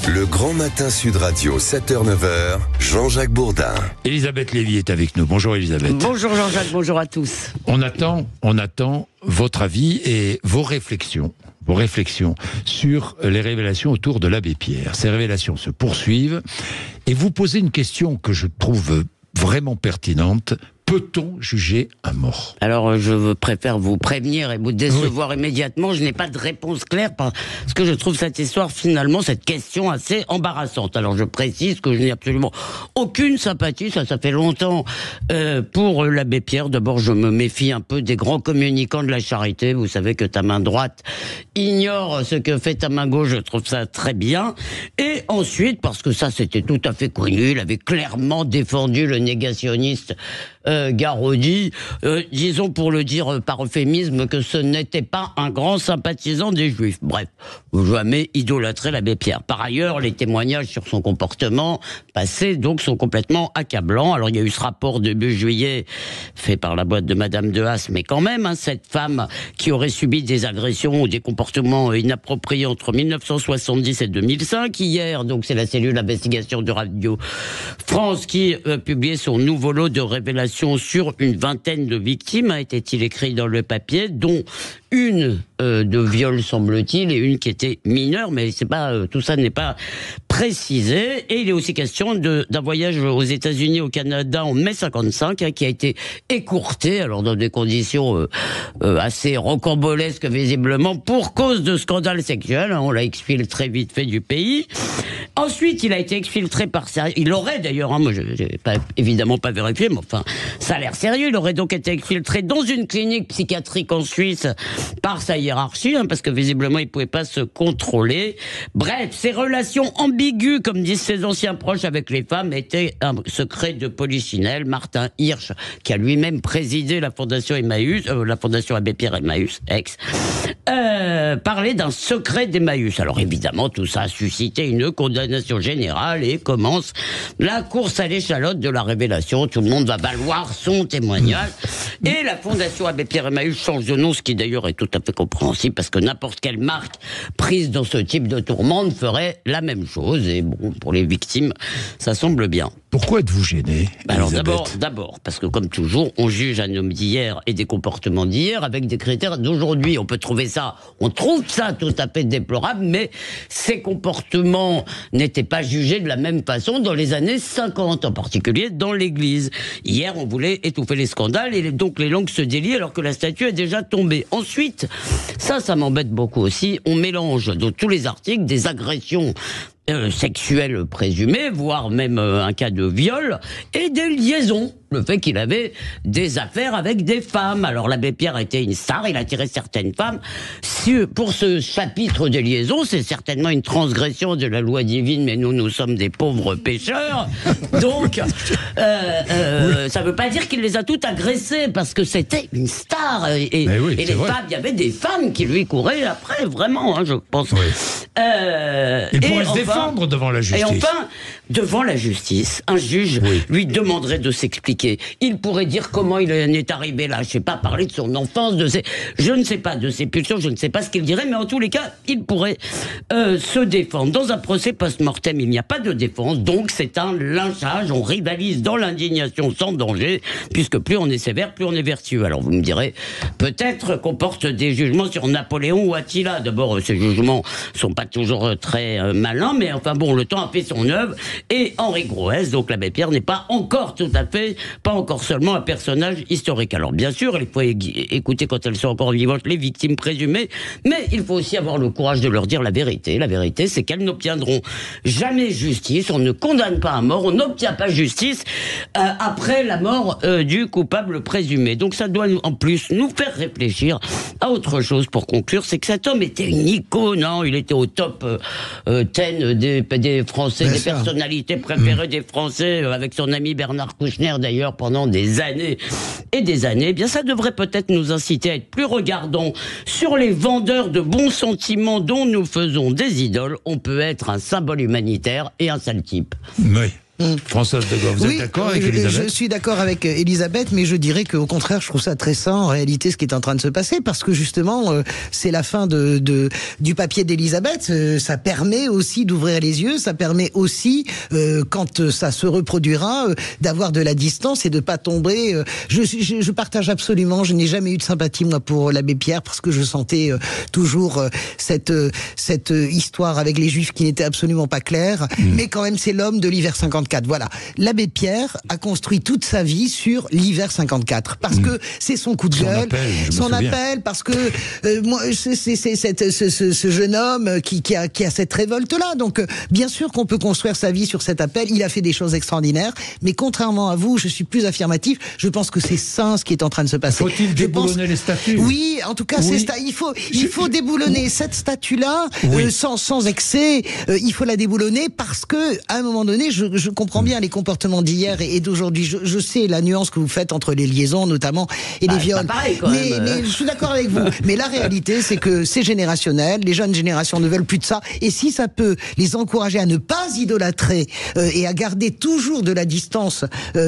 Le Grand Matin Sud Radio, 7h-9h, Jean-Jacques Bourdin. Elisabeth Lévy est avec nous. Bonjour Elisabeth. Bonjour Jean-Jacques, bonjour à tous. On attend votre avis et vos réflexions sur les révélations autour de l'abbé Pierre. Ces révélations se poursuivent et vous posez une question que je trouve vraiment pertinente. Peut-on juger un mort? Alors, je préfère vous prévenir et vous décevoir immédiatement. Je n'ai pas de réponse claire parce que je trouve cette histoire, finalement, cette question assez embarrassante. Alors, je précise que je n'ai absolument aucune sympathie, ça fait longtemps, pour l'abbé Pierre. D'abord, je me méfie un peu des grands communicants de la charité. Vous savez que ta main droite ignore ce que fait ta main gauche. Je trouve ça très bien. Et ensuite, parce que ça, c'était tout à fait connu, il avait clairement défendu le négationniste Garaudy, disons pour le dire par euphémisme que ce n'était pas un grand sympathisant des Juifs. Bref, jamais idolâtrer l'abbé Pierre. Par ailleurs, les témoignages sur son comportement passé donc sont complètement accablants. Alors il y a eu ce rapport début juillet fait par la boîte de Madame de Haas, mais quand même, cette femme qui aurait subi des agressions ou des comportements inappropriés entre 1970 et 2005. Hier, donc c'est la cellule d'investigation de Radio France qui publiait son nouveau lot de révélations sur une vingtaine de victimes, était-il écrit dans le papier, dont une de viol, semble-t-il, et une qui était mineure, mais c'est pas tout ça n'est pas précisé. Et il est aussi question d'un voyage aux États-Unis, au Canada, en mai 55, qui a été écourté, alors dans des conditions assez rocambolesques visiblement, pour cause de scandales sexuels. On l'a exfiltré vite fait du pays. Ensuite, il a été exfiltré par... Il aurait d'ailleurs, moi j'ai évidemment pas vérifié, mais enfin, ça a l'air sérieux. Il aurait donc été exfiltré dans une clinique psychiatrique en Suisse par sa hiérarchie, parce que visiblement il pouvait pas se contrôler. Bref, ses relations ambiguës, comme disent ses anciens proches avec les femmes, étaient un secret de Polichinelle. Martin Hirsch, qui a lui-même présidé la fondation Emmaüs, la fondation Abbé Pierre Emmaüs, parlait d'un secret d'Emmaüs. Alors évidemment, tout ça a suscité une condamnation générale et commence la course à l'échalote de la révélation. Tout le monde va valoir son témoignage. Et la fondation Abbé Pierre Emmaüs change de nom, ce qui d'ailleurs est tout à fait compréhensible, parce que n'importe quelle marque prise dans ce type de tourmente ferait la même chose. Et bon, pour les victimes, ça semble bien. Pourquoi êtes-vous gêné? Alors d'abord, parce que comme toujours, on juge un homme d'hier et des comportements d'hier avec des critères d'aujourd'hui. On trouve ça tout à fait déplorable, mais ces comportements n'étaient pas jugés de la même façon dans les années 50, en particulier dans l'Église. Hier, on voulait étouffer les scandales et donc les langues se délient alors que la statue est déjà tombée. Ensuite, ça m'embête beaucoup aussi, on mélange dans tous les articles des agressions sexuelles présumées, voire même un cas de viol, et des liaisons. Le fait qu'il avait des affaires avec des femmes. Alors l'abbé Pierre était une star, il attirait certaines femmes. Pour ce chapitre des liaisons, c'est certainement une transgression de la loi divine, mais nous sommes des pauvres pécheurs. Donc, ça ne veut pas dire qu'il les a toutes agressées, parce que c'était une star. Et les femmes, il y avait des femmes qui lui couraient après, vraiment, je pense. Oui. Il pourrait se défendre devant la justice. Et enfin, devant la justice, un juge lui demanderait de s'expliquer. Il pourrait dire comment il en est arrivé là. Je ne sais pas, parler de son enfance, je ne sais pas, de ses pulsions, je ne sais pas ce qu'il dirait, mais en tous les cas, il pourrait se défendre. Dans un procès post-mortem, il n'y a pas de défense, donc c'est un lynchage. On rivalise dans l'indignation sans danger, puisque plus on est sévère, plus on est vertueux. Alors vous me direz, peut-être qu'on porte des jugements sur Napoléon ou Attila. D'abord, ces jugements sont pas toujours très malins, mais enfin bon, le temps a fait son œuvre. Et Henri Grouès, donc l'abbé Pierre, n'est pas encore tout à fait, pas encore seulement un personnage historique. Alors bien sûr, il faut écouter quand elles sont encore vivantes les victimes présumées, mais il faut aussi avoir le courage de leur dire la vérité. La vérité, c'est qu'elles n'obtiendront jamais justice. On ne condamne pas à mort, on n'obtient pas justice après la mort du coupable présumé. Donc ça doit en plus nous faire réfléchir à autre chose pour conclure, c'est que cet homme était une icône, il était au top 10 des Français, des personnalités préférées des Français, avec son ami Bernard Kouchner d'ailleurs pendant des années et des années. Eh bien ça devrait peut-être nous inciter à être plus regardants sur les vendeurs de bons sentiments dont nous faisons des idoles. On peut être un symbole humanitaire et un sale type. Oui. Françoise de Goff, vous êtes d'accord avec Elisabeth? Je suis d'accord avec Elisabeth, mais je dirais qu'au contraire, je trouve ça très sain en réalité ce qui est en train de se passer, parce que justement, c'est la fin du papier d'Elisabeth. Ça permet aussi d'ouvrir les yeux, ça permet aussi, quand ça se reproduira, d'avoir de la distance et de pas tomber. Je partage absolument. Je n'ai jamais eu de sympathie moi pour l'abbé Pierre, parce que je sentais toujours cette histoire avec les Juifs qui n'était absolument pas claire. Mais quand même, c'est l'homme de l'hiver 54. Voilà. L'abbé Pierre a construit toute sa vie sur l'hiver 54. Parce que c'est son coup de gueule. Son appel, parce que moi, c'est ce jeune homme qui a cette révolte-là. Donc, bien sûr qu'on peut construire sa vie sur cet appel. Il a fait des choses extraordinaires. Mais contrairement à vous, je suis plus affirmatif. Je pense que c'est sain ce qui est en train de se passer. Faut-il déboulonner les statues? Oui, en tout cas, il faut déboulonner cette statue-là sans excès. Il faut la déboulonner parce que, à un moment donné, je comprends bien les comportements d'hier et d'aujourd'hui. Je sais la nuance que vous faites entre les liaisons, notamment, et les viols. Pareil, mais je suis d'accord avec vous. Mais la réalité, c'est que c'est générationnel. Les jeunes générations ne veulent plus de ça. Et si ça peut les encourager à ne pas idolâtrer et à garder toujours de la distance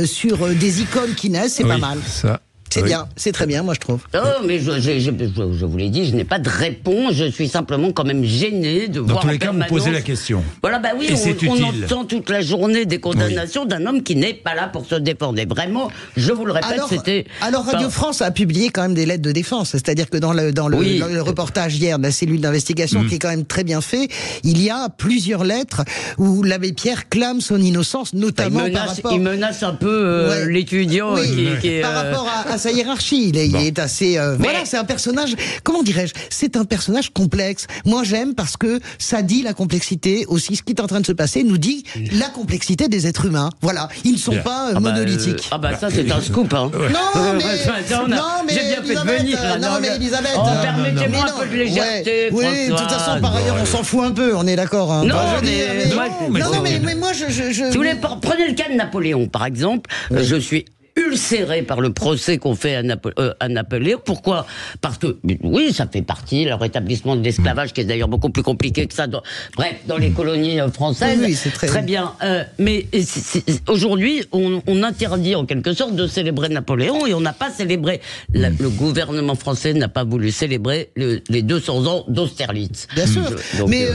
sur des icônes qui naissent, c'est pas mal. C'est bien, c'est très bien, moi je trouve. Non, mais je vous l'ai dit, je n'ai pas de réponse, je suis simplement quand même gêné de voir. Dans tous les cas, vous posez la question. Voilà, bah oui, on entend toute la journée des condamnations d'un homme qui n'est pas là pour se défendre. Et vraiment, je vous le répète, c'était. Alors Radio France a publié quand même des lettres de défense, c'est-à-dire que dans le reportage hier de la cellule d'investigation, qui est quand même très bien fait, il y a plusieurs lettres où l'abbé Pierre clame son innocence, notamment il menace un peu l'étudiant qui est. Par rapport à sa hiérarchie, il est assez. Voilà, c'est un personnage. Comment dirais-je? C'est un personnage complexe. Moi, j'aime parce que ça dit la complexité aussi. Ce qui est en train de se passer nous dit la complexité des êtres humains. Voilà, ils ne sont pas monolithiques. Ça c'est un scoop. Hein. Non, mais j'ai bien fait de venir. Non, mais Elisabeth. Permettez-moi un peu de légèreté. Oui, de toute façon, par ailleurs, on s'en fout un peu. On est d'accord. Hein. Non, mais moi, je. Si vous voulez, prenez le cas de Napoléon, par exemple. Je suis ulcéré par le procès qu'on fait à Napoléon. Pourquoi? Parce que, oui, ça fait partie, le rétablissement de l'esclavage, qui est d'ailleurs beaucoup plus compliqué que ça, dans les colonies françaises. Oui, c'est très bien. Mais aujourd'hui, on interdit en quelque sorte de célébrer Napoléon, et on n'a pas célébré, le gouvernement français n'a pas voulu célébrer les 200 ans d'Austerlitz. Bien sûr. Mais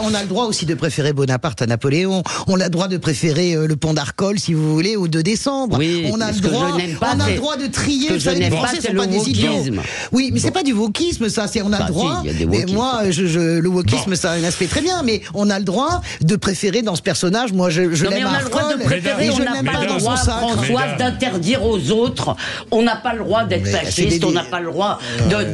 on a le droit aussi de préférer Bonaparte à Napoléon. On a le droit de préférer le pont d'Arcole, si vous voulez, au 2 décembre. Oui. On a le droit de trier. Ce que je n'aime pas, c'est le wokisme. Oui, mais c'est pas du wokisme, ça. On a le droit. Mais moi, le wokisme, ça a un aspect très bien. Mais on a le droit de préférer dans ce personnage. Moi, je l'aime. On a le droit de préférer. On n'a pas le droit, Françoise, d'interdire aux autres. On n'a pas le droit d'être fasciste. On n'a pas le droit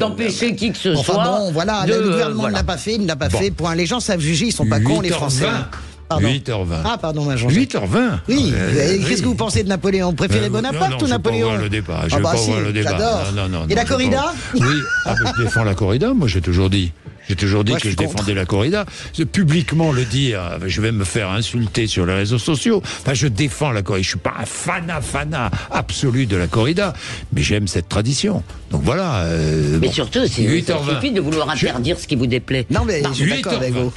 d'empêcher qui que ce soit. Enfin bon, voilà. Le gouvernement ne l'a pas fait. Il ne l'a pas fait. Point. Les gens savent juger. Ils sont pas cons, les Français. Pardon. 8h20. Ah, pardon, ma Jean-Jacques. 8h20. Oui. Qu'est-ce que vous pensez de Napoléon? Vous préférez Bonaparte ou Napoléon? Je ne vais pas voir le débat. J'adore. Non, et la corrida? Oui. Je défends la corrida. Moi, j'ai toujours dit. J'ai toujours dit que je défendais la corrida. Publiquement le dire, je vais me faire insulter sur les réseaux sociaux. Enfin, je défends la corrida. Je suis pas un fanat absolu de la corrida, mais j'aime cette tradition. Donc voilà. Mais surtout, il suffit de vouloir interdire ce qui vous déplaît. Non, mais je suis d'accord avec vous.